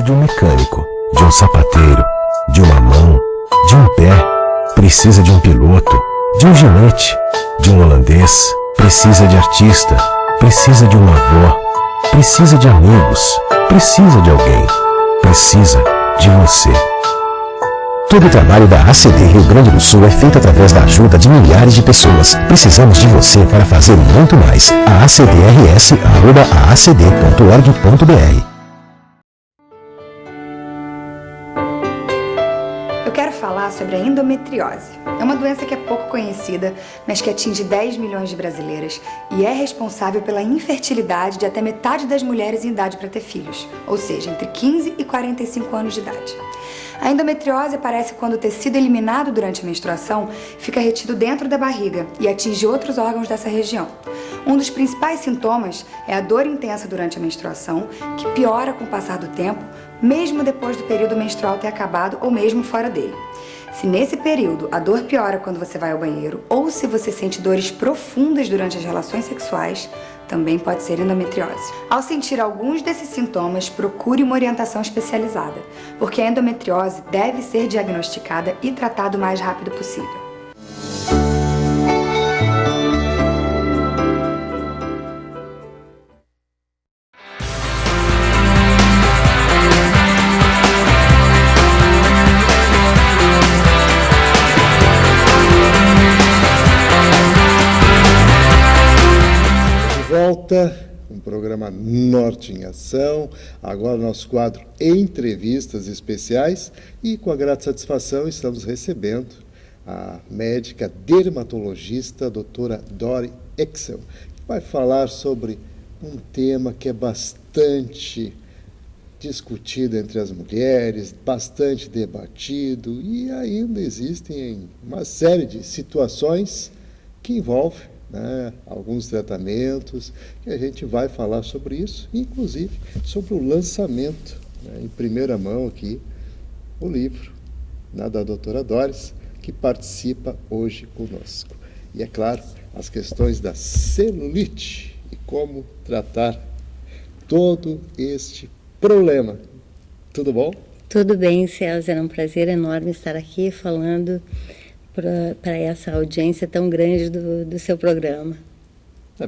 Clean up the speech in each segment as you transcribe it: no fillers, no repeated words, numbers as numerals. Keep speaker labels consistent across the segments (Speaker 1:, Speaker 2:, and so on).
Speaker 1: de um mecânico, de um sapateiro, de uma mão, de um pé. Precisa de um piloto, de um ginete, de um holandês. Precisa de artista, precisa de uma avó, precisa de amigos, precisa de alguém, precisa de você. Todo o trabalho da ACD Rio Grande do Sul é feito através da ajuda de milhares de pessoas. Precisamos de você para fazer muito mais. acdrs@acd.org.br.
Speaker 2: Eu quero falar sobre a endometriose. É uma doença que é pouco conhecida, mas que atinge 10 milhões de brasileiras e é responsável pela infertilidade de até metade das mulheres em idade para ter filhos, ou seja, entre 15 e 45 anos de idade. A endometriose aparece quando o tecido eliminado durante a menstruação fica retido dentro da barriga e atinge outros órgãos dessa região. Um dos principais sintomas é a dor intensa durante a menstruação, que piora com o passar do tempo, mesmo depois do período menstrual ter acabado ou mesmo fora dele. Se nesse período a dor piora quando você vai ao banheiro ou se você sente dores profundas durante as relações sexuais, também pode ser endometriose. Ao sentir alguns desses sintomas, procure uma orientação especializada, porque a endometriose deve ser diagnosticada e tratada o mais rápido possível.
Speaker 3: Um programa Norte em Ação, agora nosso quadro Entrevistas Especiais, e com a grata satisfação estamos recebendo a médica dermatologista a doutora Dori Exel, que vai falar sobre um tema que é bastante discutido entre as mulheres, bastante debatido, e ainda existem uma série de situações que envolvem alguns tratamentos, que a gente vai falar sobre isso, inclusive sobre o lançamento, em primeira mão aqui, o livro da doutora Doris, que participa hoje conosco. E é claro, as questões da celulite e como tratar todo este problema. Tudo bom?
Speaker 4: Tudo bem, César, é um prazer enorme estar aqui falando para essa audiência tão grande do seu programa.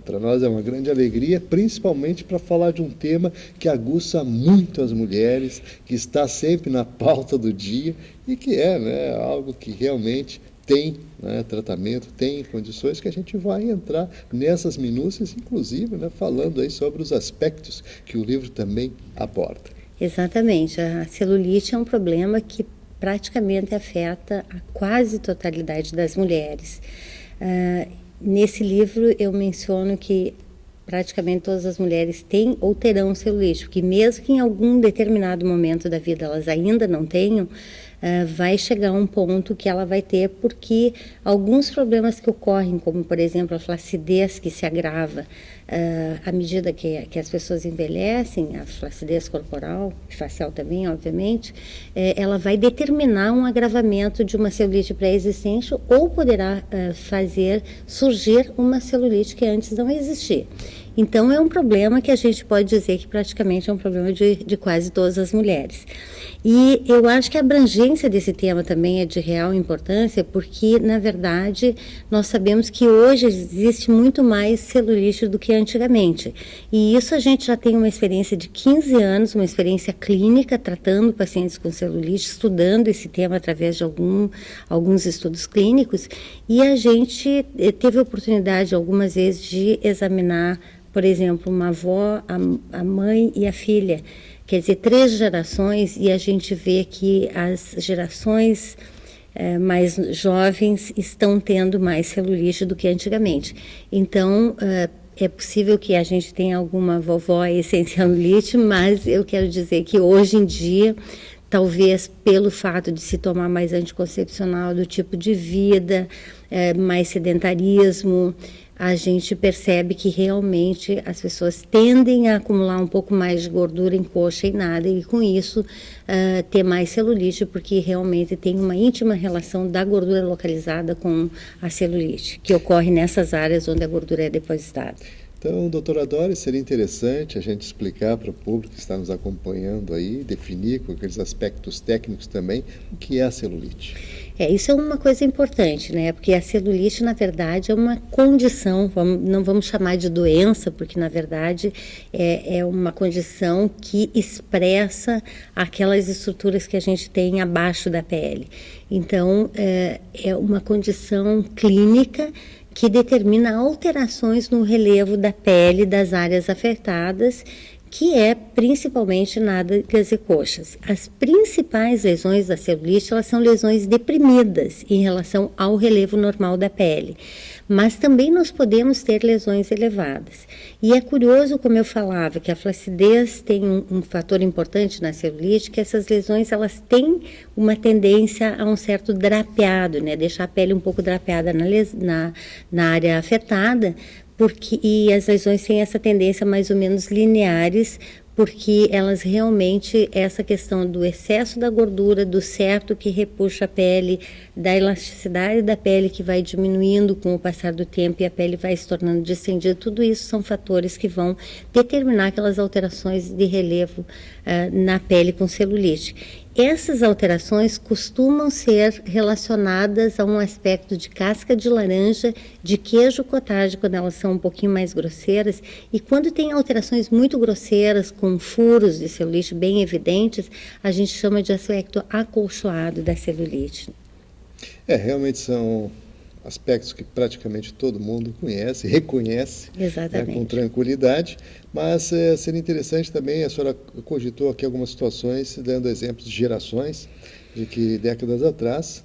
Speaker 3: Para nós é uma grande alegria, principalmente para falar de um tema que aguça muito as mulheres, que está sempre na pauta do dia e que é algo que realmente tem tratamento, tem condições, que a gente vai entrar nessas minúcias, inclusive falando aí sobre os aspectos que o livro também aborda.
Speaker 4: Exatamente, a celulite é um problema que praticamente afeta a quase totalidade das mulheres. Nesse livro eu menciono que praticamente todas as mulheres têm ou terão celulite, porque mesmo que em algum determinado momento da vida elas ainda não tenham, vai chegar um ponto que ela vai ter, porque alguns problemas que ocorrem, como por exemplo a flacidez que se agrava à medida que as pessoas envelhecem, a flacidez corporal e facial também, obviamente, ela vai determinar um agravamento de uma celulite pré-existente ou poderá fazer surgir uma celulite que antes não existia. Então, é um problema que a gente pode dizer que praticamente é um problema de quase todas as mulheres. E eu acho que a abrangência desse tema também é de real importância, porque, na verdade, nós sabemos que hoje existe muito mais celulite do que antigamente. E isso a gente já tem uma experiência de 15 anos, uma experiência clínica, tratando pacientes com celulite, estudando esse tema através de alguns estudos clínicos, e a gente teve a oportunidade algumas vezes de examinar, por exemplo, uma avó, a mãe e a filha, quer dizer, 3 gerações, e a gente vê que as gerações mais jovens estão tendo mais celulite do que antigamente. Então, é possível que a gente tenha alguma vovó aí sem celulite, mas eu quero dizer que hoje em dia, talvez pelo fato de se tomar mais anticoncepcional, do tipo de vida, mais sedentarismo, a gente percebe que realmente as pessoas tendem a acumular um pouco mais de gordura em coxa e nada, e com isso ter mais celulite, porque realmente tem uma íntima relação da gordura localizada com a celulite, que ocorre nessas áreas onde a gordura é depositada.
Speaker 3: Então, doutora Doris, seria interessante a gente explicar para o público que está nos acompanhando aí, definir com aqueles aspectos técnicos também, o que é a celulite.
Speaker 4: Isso é uma coisa importante, né? Porque a celulite, na verdade, é uma condição, não vamos chamar de doença, porque, na verdade, é uma condição que expressa aquelas estruturas que a gente tem abaixo da pele. Então, é uma condição clínica que determina alterações no relevo da pele das áreas afetadas, que é principalmente nádegas e coxas. As principais lesões da celulite, elas são lesões deprimidas em relação ao relevo normal da pele, mas também nós podemos ter lesões elevadas. E é curioso, como eu falava, que a flacidez tem um fator importante na celulite, que essas lesões, elas têm uma tendência a um certo drapeado, né? Deixar a pele um pouco drapeada na área afetada, e as lesões têm essa tendência mais ou menos lineares, porque elas realmente, essa questão do excesso da gordura, do septo que repuxa a pele, da elasticidade da pele que vai diminuindo com o passar do tempo e a pele vai se tornando distendida, tudo isso são fatores que vão determinar aquelas alterações de relevo na pele com celulite. Essas alterações costumam ser relacionadas a um aspecto de casca de laranja, de queijo cottage, quando elas são um pouquinho mais grosseiras, e quando tem alterações muito grosseiras, com furos de celulite bem evidentes, a gente chama de aspecto acolchoado da celulite.
Speaker 3: Realmente são aspectos que praticamente todo mundo conhece, reconhece, né, com tranquilidade, mas seria interessante também, a senhora cogitou aqui algumas situações, dando exemplos de gerações, de que décadas atrás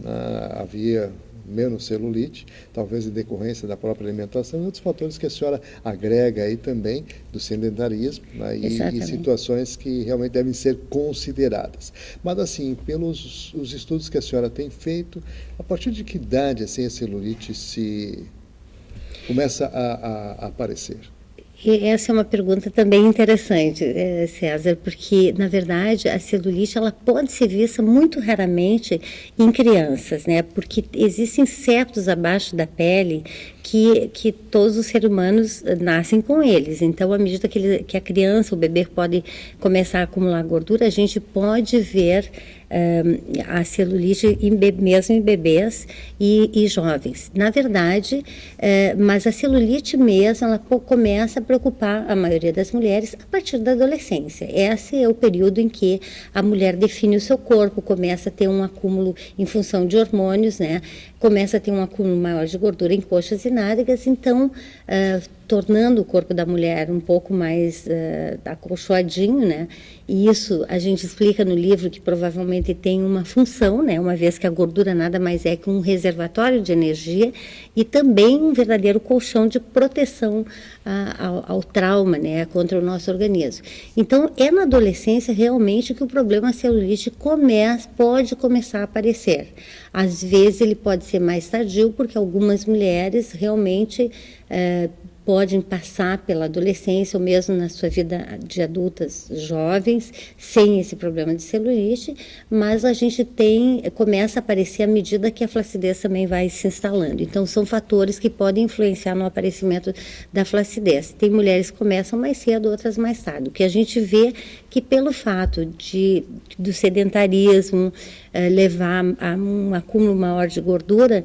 Speaker 3: havia menos celulite, talvez em decorrência da própria alimentação e outros fatores que a senhora agrega aí também do sedentarismo, né, e situações que realmente devem ser consideradas. Mas assim, pelos os estudos que a senhora tem feito, a partir de que idade assim, a celulite começa a aparecer?
Speaker 4: E essa é uma pergunta também interessante, César, porque, na verdade, a celulite ela pode ser vista muito raramente em crianças, né? Porque existem septos abaixo da pele que todos os seres humanos nascem com eles. Então, à medida que a criança, o bebê pode começar a acumular gordura, a gente pode ver a celulite mesmo em bebês e jovens. Na verdade, mas a celulite mesmo, ela começa a preocupar a maioria das mulheres a partir da adolescência. Esse é o período em que a mulher define o seu corpo, começa a ter um acúmulo em função de hormônios, né? Começa a ter um acúmulo maior de gordura em coxas e nádegas, então tornando o corpo da mulher um pouco mais acolchoadinho, né? E isso a gente explica no livro que provavelmente tem uma função, né? Uma vez que a gordura nada mais é que um reservatório de energia e também um verdadeiro colchão de proteção ao trauma, né? Contra o nosso organismo. Então, é na adolescência realmente que o problema celulite pode começar a aparecer. Às vezes ele pode ser mais tardio, porque algumas mulheres realmente podem passar pela adolescência ou mesmo na sua vida de adultas jovens sem esse problema de celulite, mas a gente começa a aparecer à medida que a flacidez também vai se instalando. Então são fatores que podem influenciar no aparecimento da flacidez. Tem mulheres que começam mais cedo, outras mais tarde. O que a gente vê que pelo fato do sedentarismo levar a um acúmulo maior de gordura,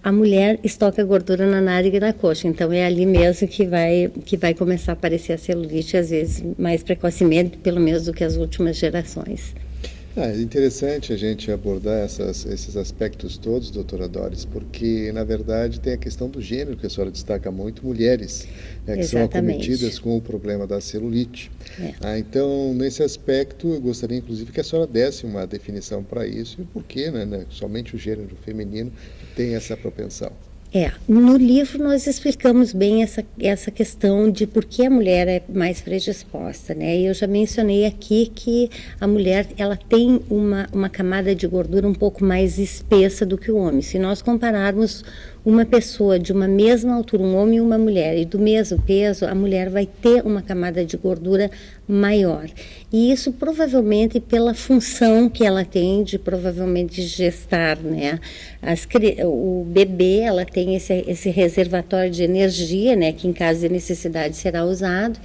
Speaker 4: a mulher estoca gordura na nádega e na coxa. Então é ali mesmo que vai começar a aparecer a celulite, às vezes mais precocemente, pelo menos do que as últimas gerações.
Speaker 3: É interessante a gente abordar esses aspectos todos, doutora Doris, porque, na verdade, tem a questão do gênero, que a senhora destaca muito, mulheres, né, que são acometidas com o problema da celulite. Então, nesse aspecto, eu gostaria, inclusive, que a senhora desse uma definição para isso e o porquê, né, somente o gênero feminino tem essa propensão.
Speaker 4: No livro nós explicamos bem essa questão de por que a mulher é mais predisposta, né? E eu já mencionei aqui que a mulher ela tem uma camada de gordura um pouco mais espessa do que o homem. Se nós compararmos uma pessoa de uma mesma altura, um homem e uma mulher, e do mesmo peso, a mulher vai ter uma camada de gordura maior. E isso provavelmente pela função que ela tem de provavelmente gestar, né? O bebê, ela tem esse reservatório de energia, né? Que em caso de necessidade será usado.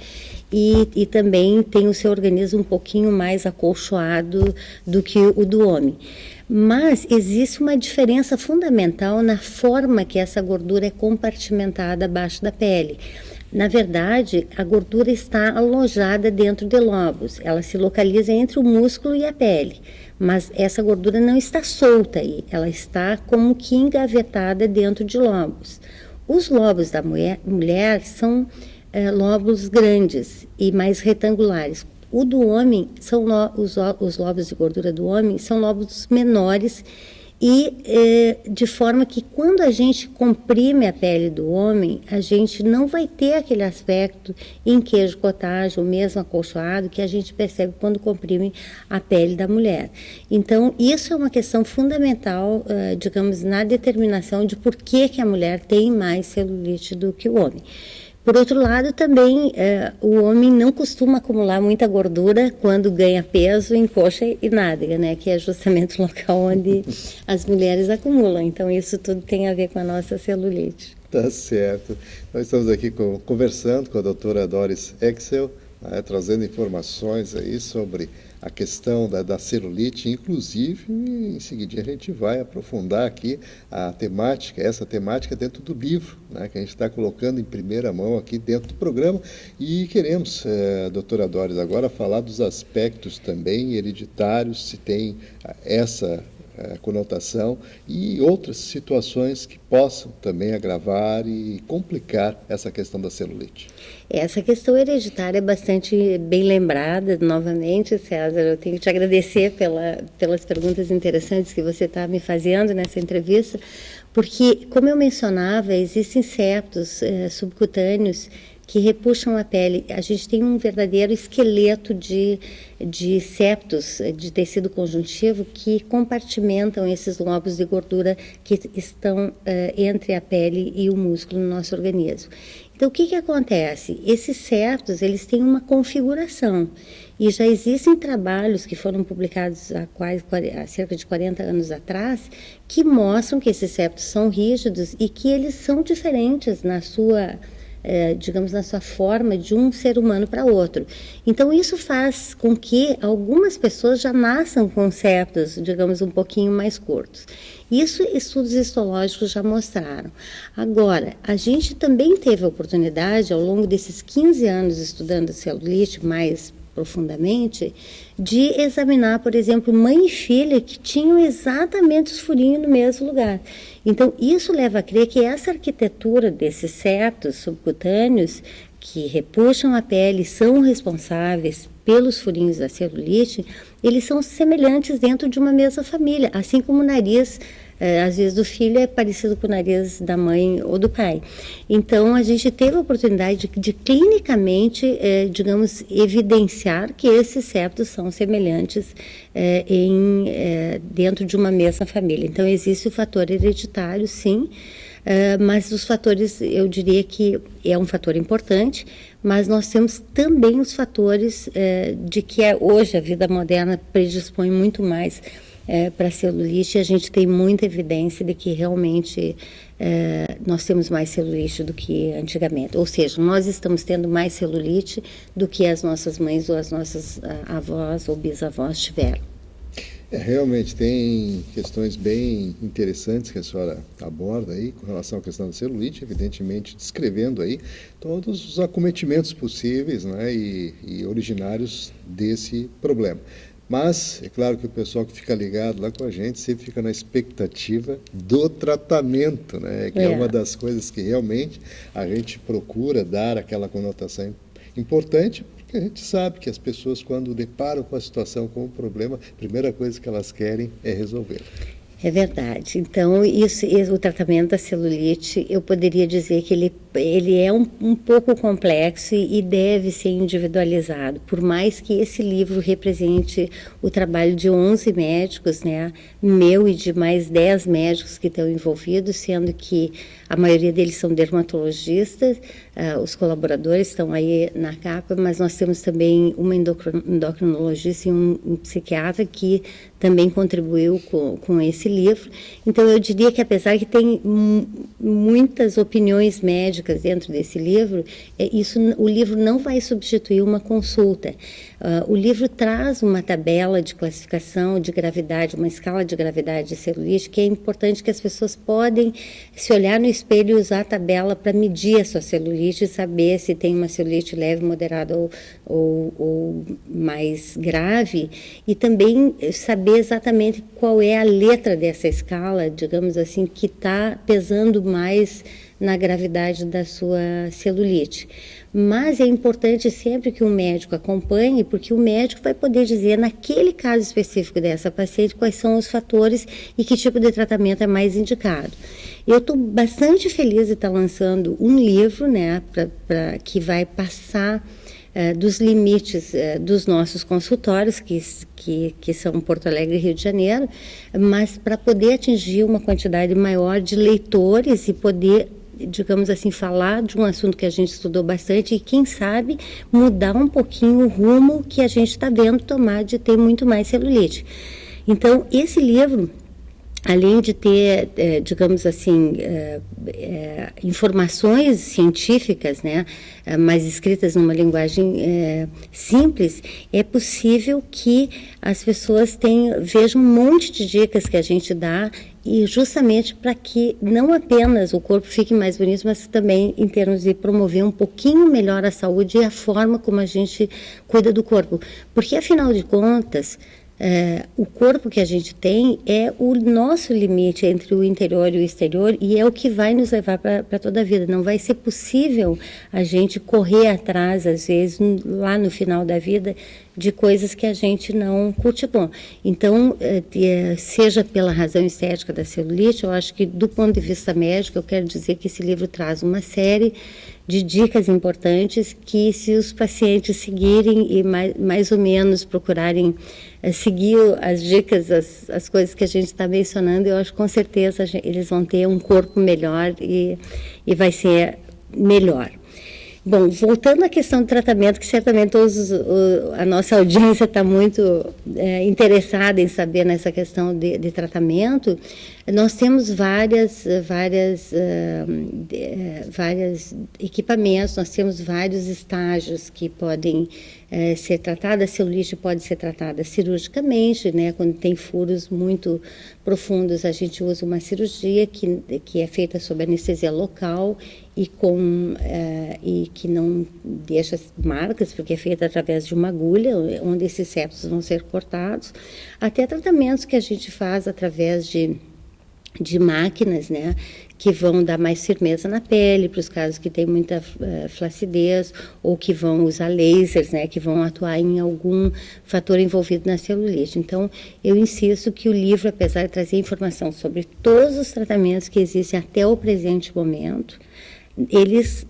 Speaker 4: E também tem o seu organismo um pouquinho mais acolchoado do que o do homem. Mas existe uma diferença fundamental na forma que essa gordura é compartimentada abaixo da pele. Na verdade, a gordura está alojada dentro de lobos. Ela se localiza entre o músculo e a pele. Mas essa gordura não está solta aí. Ela está como que engavetada dentro de lobos. Os lobos da mulher são lóbulos grandes e mais retangulares. O do homem, os lóbulos de gordura do homem são lóbulos menores e de forma que quando a gente comprime a pele do homem, a gente não vai ter aquele aspecto em queijo cottage, ou mesmo acolchoado, que a gente percebe quando comprime a pele da mulher. Então, isso é uma questão fundamental, digamos, na determinação de por que a mulher tem mais celulite do que o homem. Por outro lado, também o homem não costuma acumular muita gordura quando ganha peso em coxa e nádega, né? Que é justamente o local onde as mulheres acumulam. Então, isso tudo tem a ver com a nossa celulite.
Speaker 3: Tá certo. Nós estamos aqui conversando com a doutora Doris Exel, né, trazendo informações aí sobre a questão da celulite, inclusive, em seguida a gente vai aprofundar aqui essa temática dentro do livro, né, que a gente está colocando em primeira mão aqui dentro do programa, e queremos, doutora Doris, agora falar dos aspectos também hereditários, se tem essa conotação e outras situações que possam também agravar e complicar essa questão da celulite.
Speaker 4: Essa questão hereditária é bastante bem lembrada, novamente, César. Eu tenho que te agradecer pelas perguntas interessantes que você está me fazendo nessa entrevista, porque, como eu mencionava, existem septos subcutâneos que repuxam a pele. A gente tem um verdadeiro esqueleto de septos de tecido conjuntivo que compartimentam esses lobos de gordura que estão entre a pele e o músculo no nosso organismo. Então, o que acontece? Esses septos, eles têm uma configuração e já existem trabalhos que foram publicados há cerca de 40 anos atrás que mostram que esses septos são rígidos e que eles são diferentes na sua digamos, na sua forma de um ser humano para outro. Então, isso faz com que algumas pessoas já nasçam com septos, digamos, um pouquinho mais curtos. Isso estudos histológicos já mostraram. Agora, a gente também teve a oportunidade, ao longo desses 15 anos estudando celulite mais profundamente, de examinar, por exemplo, mãe e filha que tinham exatamente os furinhos no mesmo lugar. Então, isso leva a crer que essa arquitetura desses septos subcutâneos que repuxam a pele, são responsáveis pelos furinhos da celulite, eles são semelhantes dentro de uma mesma família, assim como o nariz, às vezes, do filho é parecido com o nariz da mãe ou do pai. Então, a gente teve a oportunidade de clinicamente, digamos, evidenciar que esses septos são semelhantes dentro de uma mesma família. Então, existe o fator hereditário, sim, mas os fatores, eu diria que é um fator importante, mas nós temos também os fatores de que hoje a vida moderna predispõe muito mais para a celulite. A gente tem muita evidência de que realmente nós temos mais celulite do que antigamente. Ou seja, nós estamos tendo mais celulite do que as nossas mães ou as nossas avós ou bisavós tiveram.
Speaker 3: Realmente tem questões bem interessantes que a senhora aborda aí com relação à questão da celulite, evidentemente descrevendo aí todos os acometimentos possíveis, né, e originários desse problema. Mas é claro que o pessoal que fica ligado lá com a gente sempre fica na expectativa do tratamento, né, que é uma das coisas que realmente a gente procura dar aquela conotação importante, porque a gente sabe que as pessoas, quando deparam com a situação, com o problema, a primeira coisa que elas querem é resolver.
Speaker 4: É verdade. Então, o tratamento da celulite, eu poderia dizer que ele é um pouco complexo e deve ser individualizado. Por mais que esse livro represente o trabalho de 11 médicos, né, meu e de mais 10 médicos que estão envolvidos, sendo que a maioria deles são dermatologistas, os colaboradores estão aí na capa, mas nós temos também uma endocrinologista e um psiquiatra que também contribuiu com esse livro. Então, eu diria que, apesar que tem muitas opiniões médicas dentro desse livro, o livro não vai substituir uma consulta. O livro traz uma tabela de classificação de gravidade, uma escala de gravidade de celulite, que é importante que as pessoas podem se olhar no espelho e usar a tabela para medir a sua celulite e saber se tem uma celulite leve, moderada ou mais grave, e também saber exatamente qual é a letra dessa escala, digamos assim, que está pesando mais na gravidade da sua celulite. Mas é importante sempre que o médico acompanhe, porque o médico vai poder dizer, naquele caso específico dessa paciente, quais são os fatores e que tipo de tratamento é mais indicado. Eu estou bastante feliz de estar lançando um livro, né, que vai passar dos limites dos nossos consultórios, que são Porto Alegre e Rio de Janeiro, mas para poder atingir uma quantidade maior de leitores e poder, digamos assim, falar de um assunto que a gente estudou bastante e, quem sabe, mudar um pouquinho o rumo que a gente está vendo tomar de ter muito mais celulite. Então, esse livro, além de ter, digamos assim, informações científicas, né, mas escritas numa linguagem simples, é possível que as pessoas vejam um monte de dicas que a gente dá, e justamente para que não apenas o corpo fique mais bonito, mas também em termos de promover um pouquinho melhor a saúde e a forma como a gente cuida do corpo. Porque, afinal de contas, o corpo que a gente tem é o nosso limite entre o interior e o exterior, e é o que vai nos levar para toda a vida. Não vai ser possível a gente correr atrás, às vezes, lá no final da vida, de coisas que a gente não cultivou. Então, seja pela razão estética da celulite, eu acho que, do ponto de vista médico, eu quero dizer que esse livro traz uma série de dicas importantes que, se os pacientes seguirem e mais ou menos procurarem seguir as dicas, as coisas que a gente está mencionando, eu acho que com certeza eles vão ter um corpo melhor e vai ser melhor. Bom, voltando à questão do tratamento, que certamente a nossa audiência está muito interessada em saber nessa questão de tratamento, nós temos vários equipamentos, nós temos vários estágios que podem ser tratados. A celulite pode ser tratada cirurgicamente, né? Quando tem furos muito profundos, a gente usa uma cirurgia que é feita sob anestesia local e que não deixa marcas, porque é feita através de uma agulha, onde esses septos vão ser cortados, até tratamentos que a gente faz através de máquinas, né, que vão dar mais firmeza na pele, para os casos que tem muita flacidez, ou que vão usar lasers, né, que vão atuar em algum fator envolvido na celulite. Então, eu insisto que o livro, apesar de trazer informação sobre todos os tratamentos que existem até o presente momento, eles,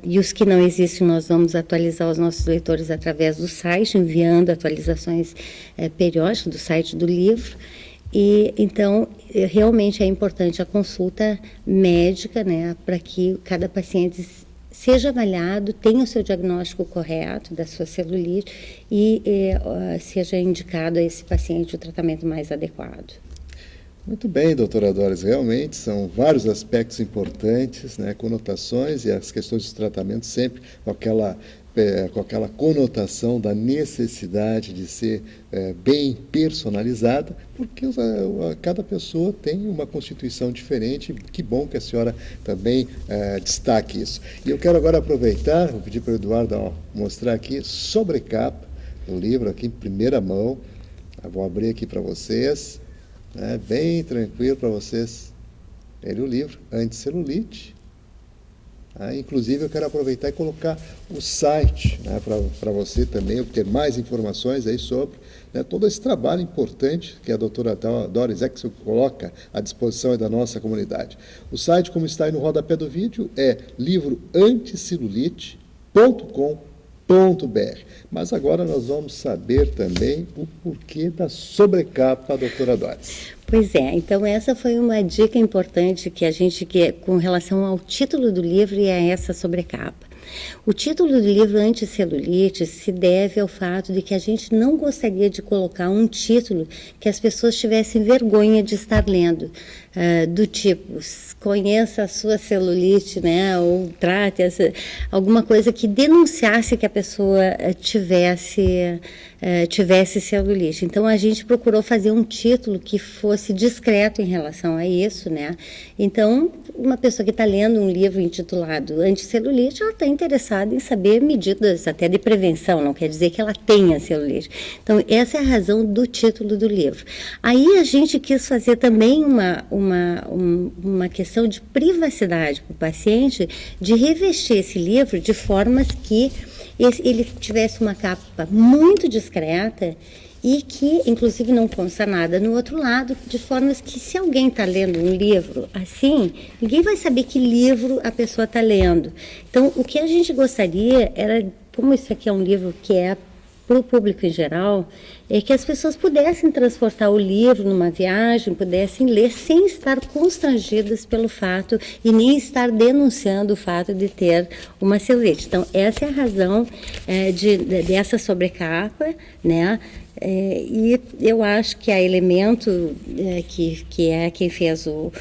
Speaker 4: e os que não existem, nós vamos atualizar os nossos leitores através do site, enviando atualizações periódicas do site do livro. E então, realmente é importante a consulta médica, né, para que cada paciente seja avaliado, tenha o seu diagnóstico correto da sua celulite e seja indicado a esse paciente o tratamento mais adequado.
Speaker 3: Muito bem, doutora Doris, realmente são vários aspectos importantes, né, conotações, e as questões de tratamento sempre com aquela conotação da necessidade de ser bem personalizada, porque cada pessoa tem uma constituição diferente. Que bom que a senhora também destaque isso. E eu quero agora aproveitar, vou pedir para o Eduardo mostrar aqui, sobrecapa do livro, aqui em primeira mão. Eu vou abrir aqui para vocês, né, bem tranquilo para vocês verem o livro, Anticelulite. Inclusive, eu quero aproveitar e colocar o site, né, para você também obter mais informações aí sobre, né, todo esse trabalho importante que a doutora Doris Exel coloca à disposição da nossa comunidade. O site, como está aí no rodapé do vídeo, é livroanticelulite.com.br. Mas agora nós vamos saber também o porquê da sobrecapa, doutora Doris.
Speaker 4: Pois é, então essa foi uma dica importante com relação ao título do livro e a essa sobrecapa. O título do livro Anticelulite se deve ao fato de que a gente não gostaria de colocar um título que as pessoas tivessem vergonha de estar lendo, do tipo, conheça a sua celulite, né, ou trate alguma coisa que denunciasse que a pessoa tivesse celulite. Então a gente procurou fazer um título que fosse discreto em relação a isso, né? Então, uma pessoa que está lendo um livro intitulado Anticelulite, ela está interessada em saber medidas até de prevenção, não quer dizer que ela tenha celulite. Então, essa é a razão do título do livro. Aí a gente quis fazer também uma questão de privacidade para o paciente, de revestir esse livro de formas que ele tivesse uma capa muito discreta e que, inclusive, não consta nada no outro lado, de formas que, se alguém está lendo um livro assim, ninguém vai saber que livro a pessoa está lendo. Então, o que a gente gostaria era, como isso aqui é um livro que é para o público em geral, é que as pessoas pudessem transportar o livro numa viagem, pudessem ler sem estar constrangidas pelo fato e nem estar denunciando o fato de ter uma celulite. Então, essa é a razão dessa sobrecapa, né? E eu acho que a Elemento, que é quem fez o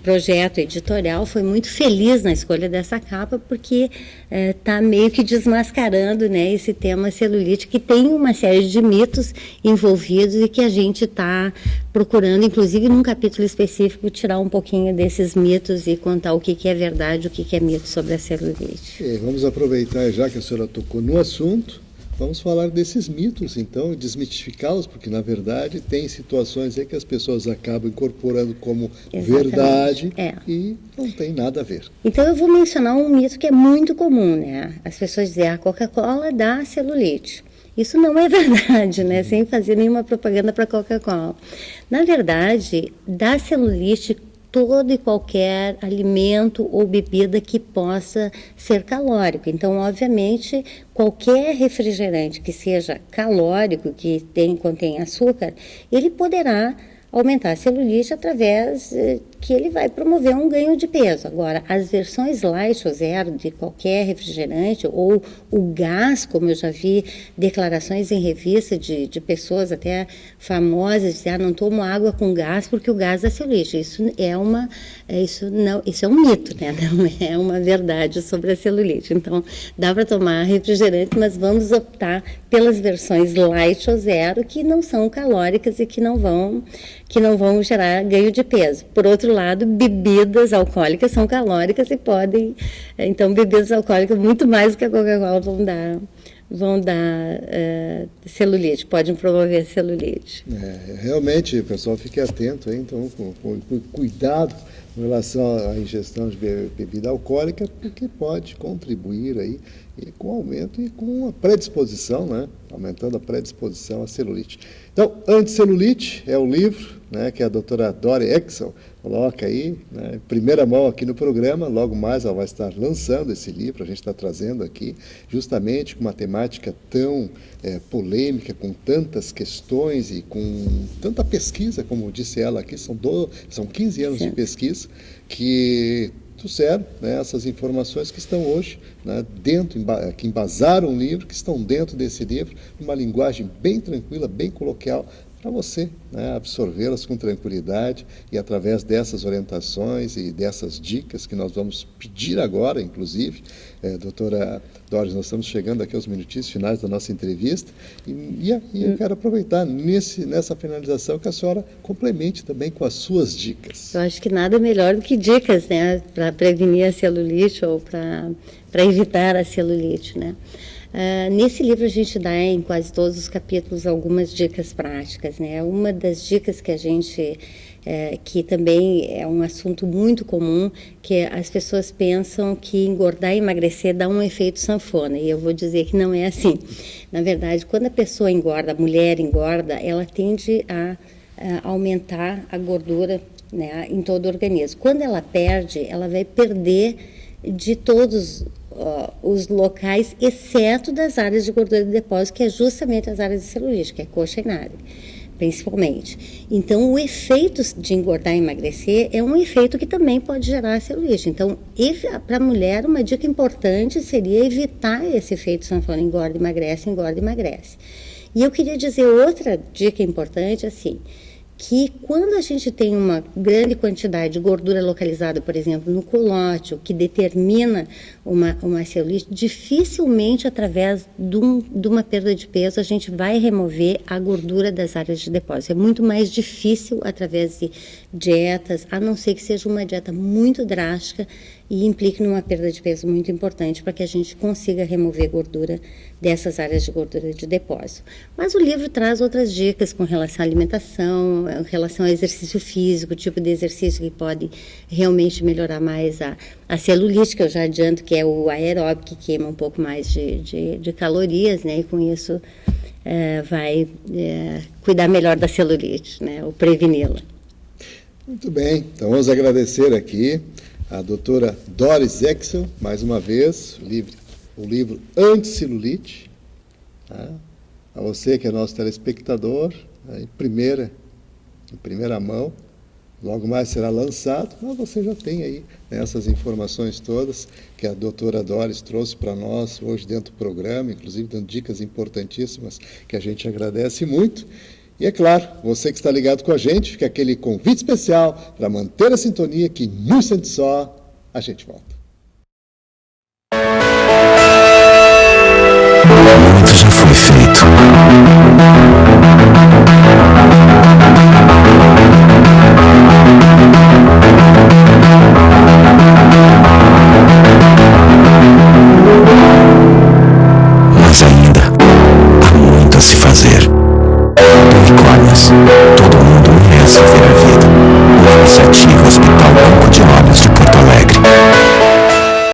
Speaker 4: projeto editorial, foi muito feliz na escolha dessa capa, porque está meio que desmascarando, né, esse tema celulite, que tem uma série de mitos envolvidos e que a gente está procurando, inclusive num capítulo específico, tirar um pouquinho desses mitos e contar o que é verdade, o que é mito sobre a celulite.
Speaker 3: Vamos aproveitar, já que a senhora tocou no assunto, vamos falar desses mitos, então, desmistificá-los, porque, na verdade, tem situações aí que as pessoas acabam incorporando como verdade e não tem nada a ver.
Speaker 4: Então, eu vou mencionar um mito que é muito comum, né? As pessoas dizem, a Coca-Cola dá celulite. Isso não é verdade, né? Sem fazer nenhuma propaganda para a Coca-Cola. Na verdade, dá celulite todo e qualquer alimento ou bebida que possa ser calórico. Então, obviamente, qualquer refrigerante que seja calórico, que contém açúcar, ele poderá aumentar a celulite através que ele vai promover um ganho de peso. Agora, as versões light ou zero de qualquer refrigerante, ou o gás, como eu já vi declarações em revista de pessoas até famosas, dizer, não tomo água com gás porque o gás dá celulite. Isso é um mito, né? Não é uma verdade sobre a celulite. Então, dá para tomar refrigerante, mas vamos optar pelas versões light ou zero, que não são calóricas e que não vão gerar ganho de peso. Por outro lado, bebidas alcoólicas são calóricas e podem, então, bebidas alcoólicas muito mais do que a Coca-Cola vão dar celulite, podem promover celulite.
Speaker 3: Realmente, o pessoal fique atento, hein? Então, com cuidado em relação à ingestão de bebida alcoólica, porque pode contribuir aí com aumento e com a predisposição, né? Aumentando a predisposição à celulite. Então, Anticelulite é o livro, né, que a doutora Doris Exel coloca aí, né, em primeira mão aqui no programa. Logo mais ela vai estar lançando esse livro, a gente está trazendo aqui, justamente com uma temática tão polêmica, com tantas questões e com tanta pesquisa, como disse ela aqui, são 15 anos de pesquisa que trouxeram, né, essas informações que estão hoje, né, que embasaram o livro, que estão dentro desse livro, numa linguagem bem tranquila, bem coloquial, para você, né, absorvê-las com tranquilidade e através dessas orientações e dessas dicas que nós vamos pedir agora, inclusive, doutora Doris, nós estamos chegando aqui aos minutinhos finais da nossa entrevista e eu quero aproveitar nessa finalização que a senhora complemente também com as suas dicas.
Speaker 4: Eu acho que nada melhor do que dicas, né, para prevenir a celulite ou para evitar a celulite, né? Nesse livro a gente dá em quase todos os capítulos algumas dicas práticas, né? Uma das dicas que a gente, que também é um assunto muito comum, que as pessoas pensam que engordar e emagrecer dá um efeito sanfona, e eu vou dizer que não é assim. Na verdade, quando a pessoa engorda, a mulher engorda, ela tende a aumentar a gordura, né, em todo o organismo. Quando ela perde, ela vai perder de todos os locais, exceto das áreas de gordura de depósito, que é justamente as áreas de celulite, que é coxa e nádega, principalmente. Então, o efeito de engordar e emagrecer é um efeito que também pode gerar celulite. Então, para a mulher, uma dica importante seria evitar esse efeito sanfona, engorda, emagrece, engorda, emagrece. E eu queria dizer outra dica importante, assim, que quando a gente tem uma grande quantidade de gordura localizada, por exemplo, no colóide, o que determina uma celulite, dificilmente através de uma perda de peso a gente vai remover a gordura das áreas de depósito. É muito mais difícil através de dietas, a não ser que seja uma dieta muito drástica e implique numa perda de peso muito importante para que a gente consiga remover gordura dessas áreas de gordura de depósito. Mas o livro traz outras dicas com relação à alimentação, em relação ao exercício físico, o tipo de exercício que pode realmente melhorar mais a celulite, que eu já adianto que é o aeróbico, que queima um pouco mais de calorias, né? E com isso vai cuidar melhor da celulite, né? Ou preveni-la.
Speaker 3: Muito bem, então vamos agradecer aqui a doutora Doris Exel, mais uma vez, o livro Anti-Celulite, tá? A você que é nosso telespectador, em primeira mão, logo mais será lançado, mas você já tem aí, né, essas informações todas que a doutora Doris trouxe para nós hoje dentro do programa, inclusive dando dicas importantíssimas que a gente agradece muito. E é claro, você que está ligado com a gente, fica aquele convite especial para manter a sintonia, que em um instante só a gente volta.
Speaker 1: Muito já foi feito. Mas ainda há muito a se fazer. Unicórnios, todo mundo merece ver a vida. Iniciativa Hospital Banco